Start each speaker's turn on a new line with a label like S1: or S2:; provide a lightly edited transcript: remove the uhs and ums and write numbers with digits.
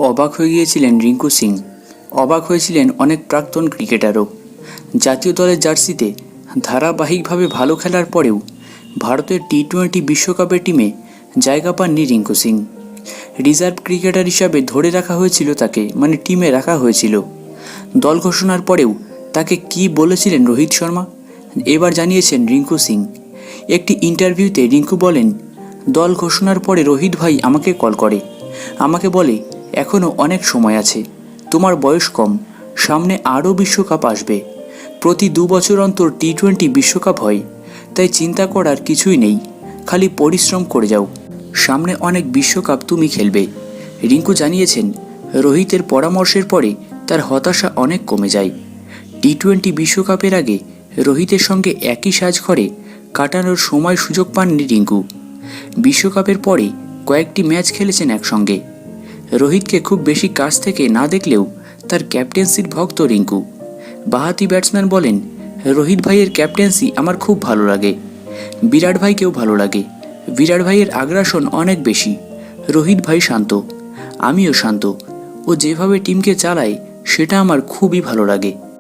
S1: অবাক হয়ে গিয়েছিলেন রিঙ্কু সিং। অবাক হয়েছিলেন অনেক প্রাক্তন ক্রিকেটারও। জাতীয় দলের জার্সিতে ধারাবাহিকভাবে ভালো খেলার পরেও ভারতের টি-20 বিশ্বকাপের টিমে জায়গা পাননি রিঙ্কু সিং। রিজার্ভ ক্রিকেটার হিসাবে ধরে রাখা হয়েছিল তাকে, মানে টিমে রাখা হয়েছিল। দল ঘোষণার পরেও তাকে কি বলেছিলেন রোহিত শর্মা, এবার জানিয়েছেন রিঙ্কু সিং। একটি ইন্টারভিউতে রিঙ্কু বলেন, দল ঘোষণার পরে রোহিত ভাই আমাকে কল করে, আমাকে বলে এখনও অনেক সময় আছে, তোমার বয়স কম, সামনে আরও বিশ্বকাপ আসবে, প্রতি 2 বছর অন্তর টি-20 বিশ্বকাপ হয়, তাই চিন্তা করার কিছুই নেই, খালি পরিশ্রম করে যাও, সামনে অনেক বিশ্বকাপ তুমি খেলবে। রিঙ্কু জানিয়েছেন, রোহিতের পরামর্শের পরে তার হতাশা অনেক কমে যায়। টি-20 বিশ্বকাপের আগে রোহিতের সঙ্গে একই সাজঘরে কাটানোর সময় সুযোগ পাননি রিঙ্কু। বিশ্বকাপের পরে কয়েকটি ম্যাচ খেলেছেন একসঙ্গে। রোহিতকে খুব বেশি কাছ থেকে না দেখলেও তার ক্যাপ্টেন্সির ভক্ত রিঙ্কু। বাঁহাতি ব্যাটসম্যান বলেন, রোহিত ভাইয়ের ক্যাপ্টেন্সি আমার খুব ভালো লাগে, বিরাট ভাইকেও ভালো লাগে। বিরাট ভাইয়ের আগ্রাসন অনেক বেশি, রোহিত ভাই শান্ত, আমিও শান্ত, ও যেভাবে টিমকে চালায় সেটা আমার খুবই ভালো লাগে।